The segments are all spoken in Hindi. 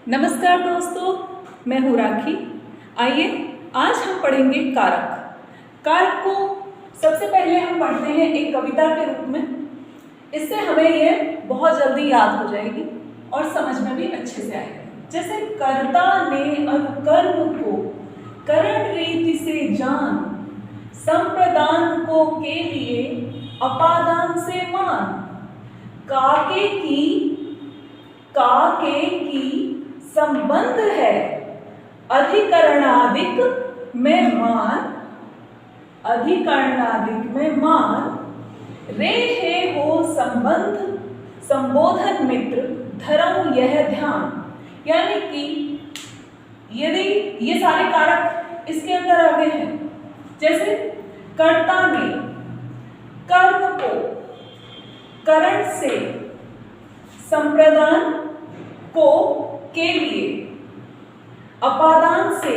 नमस्कार दोस्तों, मैं हूँ राखी। आइए आज हम पढ़ेंगे कारक। कारक को सबसे पहले हम पढ़ते हैं एक कविता के रूप में। इससे हमें ये बहुत जल्दी याद हो जाएगी और समझ में भी अच्छे से आएगी। जैसे कर्ता ने अनुकर्म को करण रीति से जान, संप्रदान को के लिए अपादान से मान, काके की संबंध है अधिकरणादिक में मान, रे हे हो संबंध संबोधन मित्र धरम यह ध्यान। यानी कि यदि ये सारे कारक इसके अंदर आ गए हैं, जैसे कर्ता ने कर्म को करण से संप्रदान को के लिए अपादान से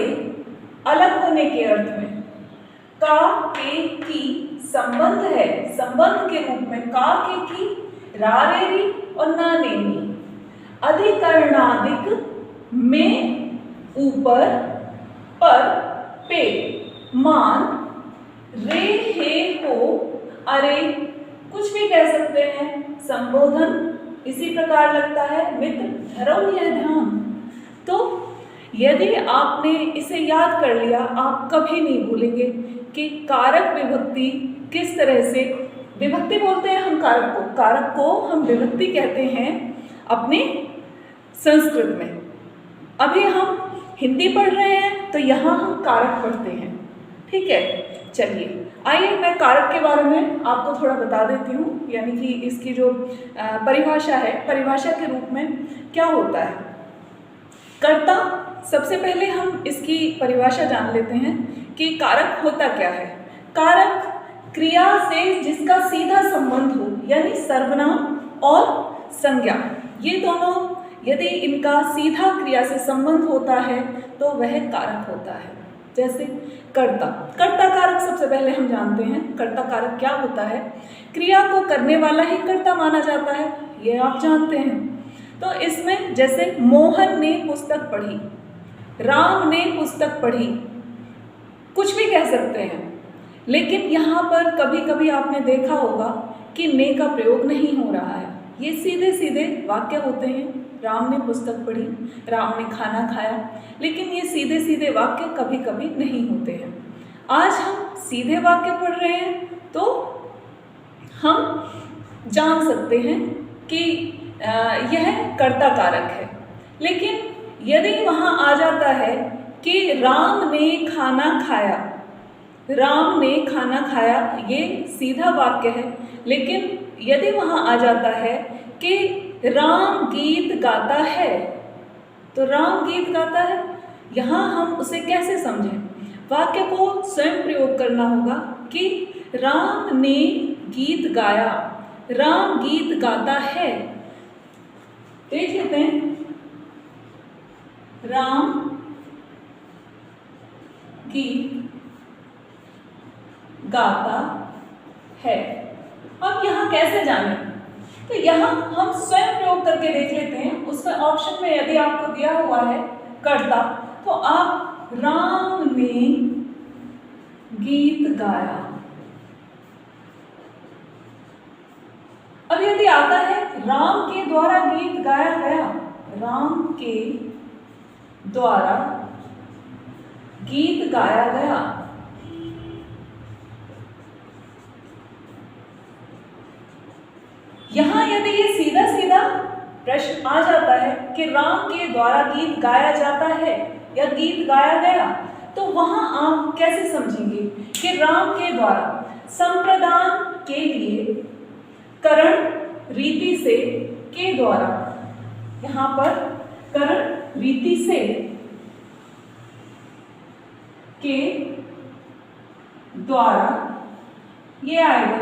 अलग होने के अर्थ में का के की संबंध है, संबंध के रूप में का के की रा रे री और ना ने नी, अधिकरणादिक में ऊपर पर पे मान, रे हे हो अरे कुछ भी कह सकते हैं, संबोधन इसी प्रकार लगता है, मित्र धर्म यह ध्यान। तो यदि आपने इसे याद कर लिया, आप कभी नहीं भूलेंगे कि कारक विभक्ति किस तरह से, विभक्ति बोलते हैं हम कारक को हम विभक्ति कहते हैं अपने संस्कृत में। अभी हम हिंदी पढ़ रहे हैं तो यहाँ हम कारक पढ़ते हैं, ठीक है। चलिए आइए मैं कारक के बारे में आपको थोड़ा बता देती हूँ, यानी कि इसकी जो परिभाषा है, परिभाषा के रूप में क्या होता है। कर्ता, सबसे पहले हम इसकी परिभाषा जान लेते हैं कि कारक होता क्या है। कारक क्रिया से जिसका सीधा संबंध हो, यानी सर्वनाम और संज्ञा, ये दोनों यदि इनका सीधा क्रिया से संबंध होता है तो वह कारक होता है। जैसे कर्ता कारक सबसे पहले हम जानते हैं कर्ता कारक क्या होता है। क्रिया को करने वाला ही कर्ता माना जाता है, ये आप जानते हैं। तो इसमें जैसे मोहन ने पुस्तक पढ़ी, राम ने पुस्तक पढ़ी, कुछ भी कह सकते हैं। लेकिन यहाँ पर कभी कभी आपने देखा होगा कि ने का प्रयोग नहीं हो रहा है, ये सीधे सीधे वाक्य होते हैं। राम ने पुस्तक पढ़ी, राम ने खाना खाया, लेकिन ये सीधे सीधे वाक्य कभी कभी नहीं होते हैं। आज हम सीधे वाक्य पढ़ रहे हैं तो हम जान सकते हैं कि यह कर्ता कारक है। लेकिन यदि वहाँ आ जाता है कि राम ने खाना खाया, राम ने खाना खाया, ये सीधा वाक्य है। लेकिन यदि वहाँ आ जाता है कि राम गीत गाता है, तो राम गीत गाता है, यहाँ हम उसे कैसे समझें। वाक्य को स्वयं प्रयोग करना होगा कि राम ने गीत गाया, राम गीत गाता है। देख लेते हैं, राम गीत गाता है। अब यहाँ कैसे जानें, तो यहाँ हम स्वयं प्रयोग करके देख लेते हैं। उसमें ऑप्शन में यदि आपको दिया हुआ है कर्ता, तो आप राम ने गीत गाया। अब यदि आता है राम के द्वारा गीत गाया गया, राम के द्वारा गीत गाया गया, यहाँ यदि ये सीधा सीधा प्रश्न आ जाता है कि राम के द्वारा गीत गाया जाता है या गीत गाया गया, तो वहाँ आप कैसे समझेंगे कि राम के द्वारा संप्रदान के लिए करण रीति से के द्वारा, यहाँ पर करण रीति से के द्वारा ये आएगा।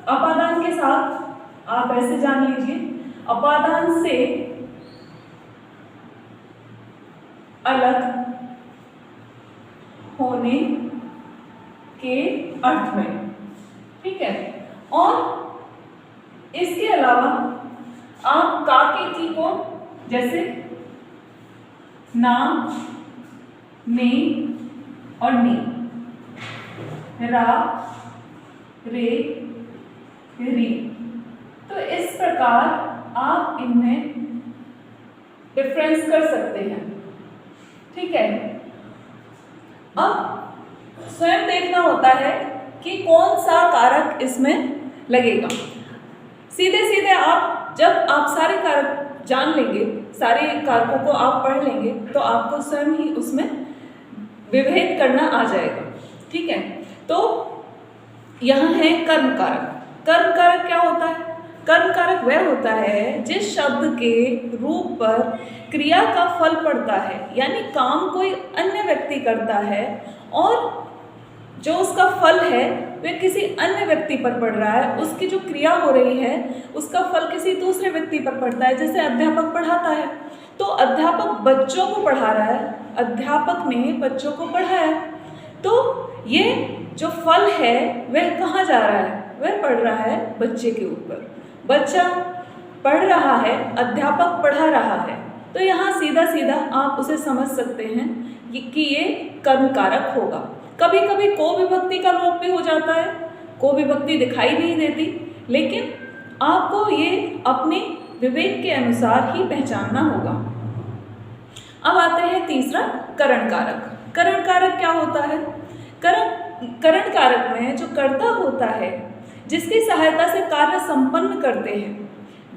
अपादान के साथ आप ऐसे जान लीजिए, अपादान से अलग होने के अर्थ में, ठीक है। और इसके अलावा आप काके की को जैसे ना, ने और नी, रा, रे, री। तो इस प्रकार आप इनमें डिफरेंस कर सकते हैं। ठीक है, अब स्वयं देखना होता है कि कौन सा कारक इसमें लगेगा। सीधे सीधे जब आप सारे कारक जान लेंगे, सारे कारकों को आप पढ़ लेंगे, तो आपको स्वयं ही उसमें विभेद करना आ जाएगा। ठीक है, तो यहाँ है कर्म कारक। कर्म कारक क्या होता है? कर्म कारक वह होता है जिस शब्द के रूप पर क्रिया का फल पड़ता है, यानी काम कोई अन्य व्यक्ति करता है और जो उसका फल है वह किसी अन्य व्यक्ति पर पड़ रहा है, उसकी जो क्रिया हो रही है उसका फल किसी दूसरे व्यक्ति पर पड़ता है। जैसे अध्यापक पढ़ाता है, तो अध्यापक बच्चों को पढ़ा रहा है, अध्यापक ने बच्चों को पढ़ाया, तो ये जो फल है वह कहाँ जा रहा है? वह पढ़ रहा है बच्चे के ऊपर। बच्चा पढ़ रहा है, अध्यापक पढ़ा रहा है, तो यहाँ सीधा सीधा आप उसे समझ सकते हैं कि ये कर्म कारक होगा। कभी कभी को विभक्ति का लोप भी हो जाता है, को विभक्ति दिखाई नहीं देती, लेकिन आपको ये अपने विवेक के अनुसार ही पहचानना होगा। अब आते हैं तीसरा, करण कारक। करण कारक क्या होता है? करण कारक में जो कर्ता होता है, जिसकी सहायता से कार्य संपन्न करते हैं,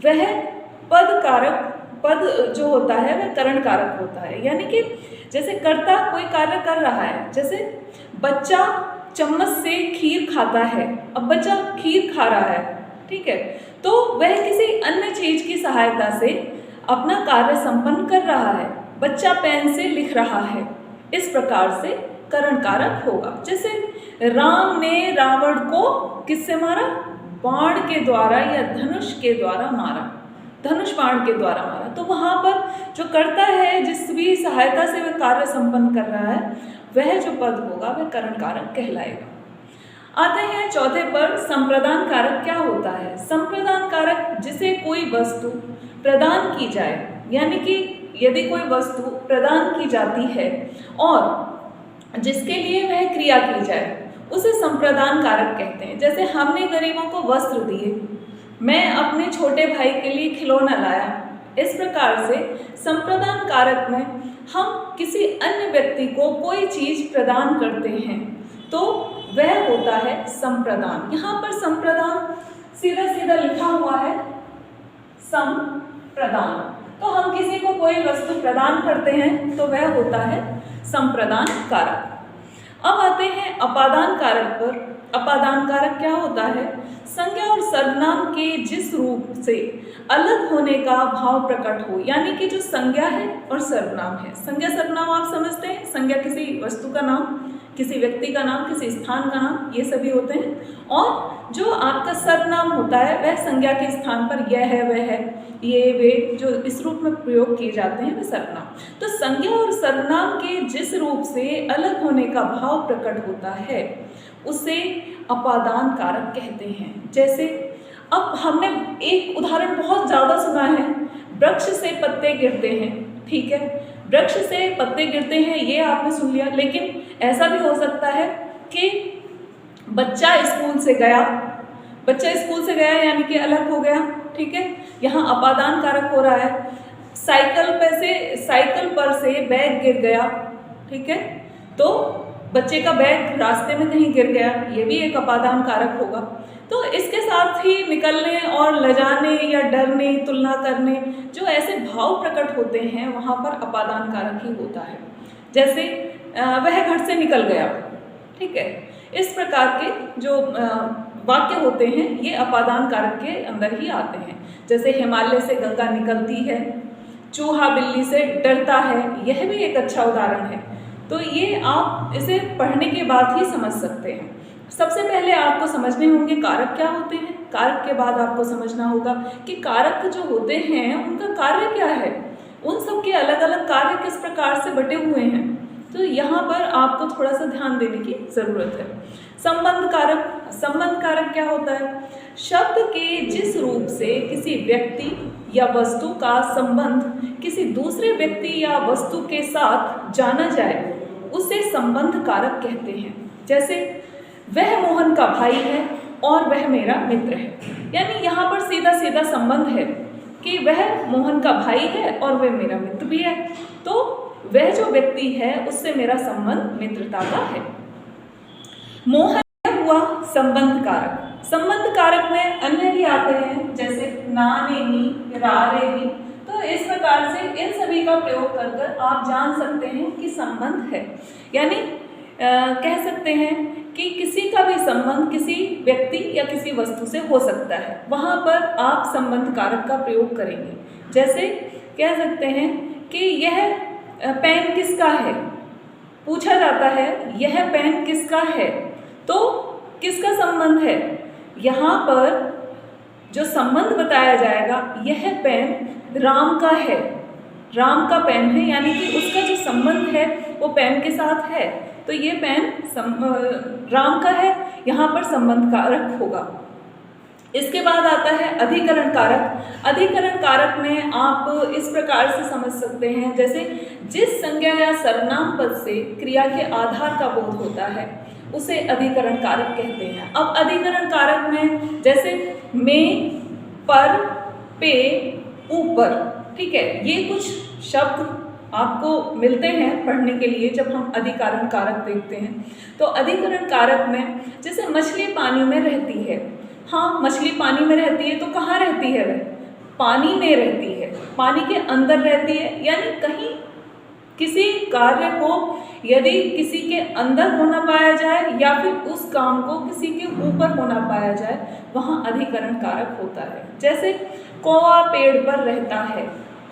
वह पद जो होता है वह करण कारक होता है। यानी कि जैसे कर्ता कोई कार्य कर रहा है, जैसे बच्चा चम्मच से खीर खाता है, अब बच्चा खीर खा रहा है, ठीक है, तो वह किसी अन्य चीज की सहायता से अपना कार्य संपन्न कर रहा है। बच्चा पेन से लिख रहा है, इस प्रकार से करण कारक होगा। जैसे राम ने रावण को किससे मारा? बाण के द्वारा या धनुष के द्वारा मारा, धनुष बाण के द्वारा मारा। तो वहाँ पर जो कर्ता है, जिस भी सहायता से वह कार्य संपन्न कर रहा है, वह जो पद होगा वह करण कारक कहलाएगा। आते हैं चौथे पर, संप्रदान कारक क्या होता है? संप्रदान कारक जिसे कोई वस्तु प्रदान की जाए, यानी कि यदि कोई वस्तु प्रदान की जाती है और जिसके लिए वह क्रिया की जाए, उसे संप्रदान कारक कहते हैं। जैसे हमने गरीबों को वस्त्र दिए, मैं अपने छोटे भाई के लिए खिलौना लाया, इस प्रकार से संप्रदान कारक में हम किसी अन्य व्यक्ति को कोई चीज प्रदान करते हैं, तो वह होता है संप्रदान। यहाँ पर संप्रदान सीधा सीधा लिखा हुआ है, संप्रदान। तो हम किसी को कोई वस्तु प्रदान करते हैं तो वह होता है संप्रदान कारक। अब आते हैं अपादान कारक पर। अपादान कारक क्या होता है? संज्ञा और सर्वनाम के जिस रूप से अलग होने का भाव प्रकट हो, यानी कि जो संज्ञा है और सर्वनाम है। संज्ञा सर्वनाम आप समझते हैं, संज्ञा किसी वस्तु का नाम, किसी व्यक्ति का नाम, किसी स्थान का नाम, ये सभी होते हैं। और जो आपका सर्वनाम होता है वह संज्ञा के स्थान पर यह है, वह है, ये, वे, जो इस रूप में प्रयोग किए जाते हैं वह सर्वनाम। तो संज्ञा और सर्वनाम के जिस रूप से अलग होने का भाव प्रकट होता है उसे अपादान कारक कहते हैं। जैसे अब हमने एक उदाहरण बहुत ज़्यादा सुना है, वृक्ष से पत्ते गिरते हैं, ठीक है, वृक्ष से पत्ते गिरते हैं, ये आपने सुन लिया। लेकिन ऐसा भी हो सकता है कि बच्चा स्कूल से गया यानी कि अलग हो गया, ठीक है, यहाँ अपादान कारक हो रहा है। साइकिल पर से बैग गिर गया, ठीक है, तो बच्चे का बैग रास्ते में कहीं गिर गया, ये भी एक अपादान कारक होगा। तो इसके साथ ही निकलने और लजाने या डरने, तुलना करने, जो ऐसे भाव प्रकट होते हैं वहाँ पर अपादान कारक ही होता है। जैसे वह घर से निकल गया, ठीक है, इस प्रकार के जो वाक्य होते हैं ये अपादान कारक के अंदर ही आते हैं। जैसे हिमालय से गंगा निकलती है, चूहा बिल्ली से डरता है, यह भी एक अच्छा उदाहरण है। तो ये आप इसे पढ़ने के बाद ही समझ सकते हैं। सबसे पहले आपको समझने होंगे कारक क्या होते हैं, कारक के बाद आपको समझना होगा कि कारक जो होते हैं उनका कार्य क्या है, उन सब के अलग अलग कार्य किस प्रकार से बटे हुए हैं। तो यहाँ पर आपको थोड़ा सा ध्यान देने की ज़रूरत है। संबंध कारक क्या होता है? शब्द के जिस रूप से किसी व्यक्ति या वस्तु का संबंध किसी दूसरे व्यक्ति या वस्तु के साथ जाना जाए उसे संबंध कारक कहते हैं। जैसे वह मोहन का भाई है और वह मेरा मित्र है, यानी यहाँ पर सीधा सीधा संबंध है कि वह मोहन का भाई है और वह मेरा मित्र भी है, तो वह जो व्यक्ति है उससे मेरा संबंध मित्रता का है। मोहन हुआ संबंध कारक। संबंध कारक में अन्य भी आते हैं, जैसे ना, ने, नी, रा, रे, नी। तो इस प्रकार से इन सभी का प्रयोग कर कर आप जान सकते हैं कि संबंध है, यानी कह सकते हैं कि किसी का भी संबंध किसी व्यक्ति या किसी वस्तु से हो सकता है, वहाँ पर आप संबंध कारक का प्रयोग करेंगे। जैसे कह सकते हैं कि यह पेन किसका है, पूछा जाता है यह पेन किसका है, तो किसका संबंध है, यहाँ पर जो संबंध बताया जाएगा यह पेन राम का है, राम का पेन है, यानी कि उसका जो संबंध है वो पेन के साथ है, तो ये पेन राम का है, यहाँ पर संबंध कारक होगा। इसके बाद आता है अधिकरण कारक। अधिकरण कारक में आप इस प्रकार से समझ सकते हैं, जैसे जिस संज्ञा या सर्वनाम पद से क्रिया के आधार का बोध होता है उसे अधिकरण कारक कहते हैं। अब अधिकरण कारक में जैसे में, पर, पे, ऊपर, ठीक है, ये कुछ शब्द आपको मिलते हैं पढ़ने के लिए जब हम अधिकरण कारक देखते हैं। तो अधिकरण कारक में जैसे मछली पानी में रहती है, हाँ मछली पानी में रहती है, तो कहाँ रहती है वह, पानी में रहती है, पानी के अंदर रहती है, यानी कहीं किसी कार्य को यदि किसी के अंदर होना पाया जाए या फिर उस काम को किसी के ऊपर होना पाया जाए, वहाँ अधिकरण कारक होता है। जैसे कौवा पेड़ पर रहता है,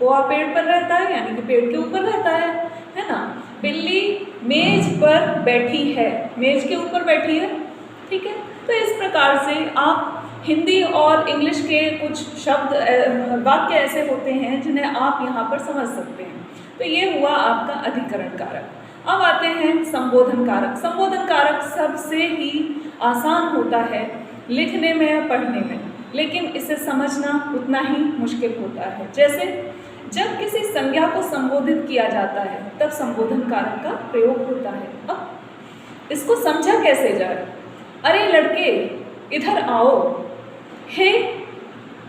कौवा पेड़ पर रहता है यानी कि पेड़ के ऊपर रहता है ना। बिल्ली मेज पर बैठी है, मेज के ऊपर बैठी है, ठीक है। तो इस प्रकार से आप हिंदी और इंग्लिश के कुछ शब्द वाक्य ऐसे होते हैं जिन्हें आप यहाँ पर समझ सकते हैं। तो ये हुआ आपका अधिकरण कारक। अब आते हैं संबोधन कारक। संबोधन कारक सबसे ही आसान होता है लिखने में या पढ़ने में, लेकिन इसे समझना उतना ही मुश्किल होता है। जैसे जब किसी संज्ञा को संबोधित किया जाता है तब संबोधन कारक का प्रयोग होता है। अब इसको समझा कैसे जाए, अरे लड़के इधर आओ, हे,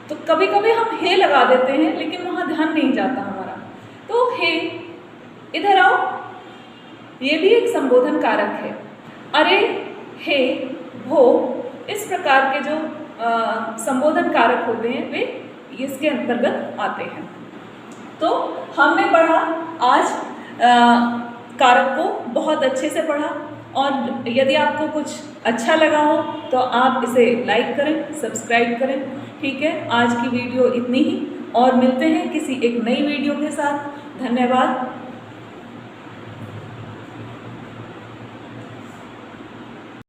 तो कभी कभी हम हे लगा देते हैं लेकिन वहाँ ध्यान नहीं जाता हमारा, तो हे, इधर आओ, ये भी एक संबोधन कारक है। अरे, हे, भो, इस प्रकार के जो संबोधन कारक होते हैं वे इसके अंतर्गत आते हैं। तो हमने पढ़ा आज कारक को बहुत अच्छे से पढ़ा, और यदि आपको कुछ अच्छा लगा हो तो आप इसे लाइक करें, सब्सक्राइब करें, ठीक है। आज की वीडियो इतनी ही, और मिलते हैं किसी एक नई वीडियो के साथ। धन्यवाद।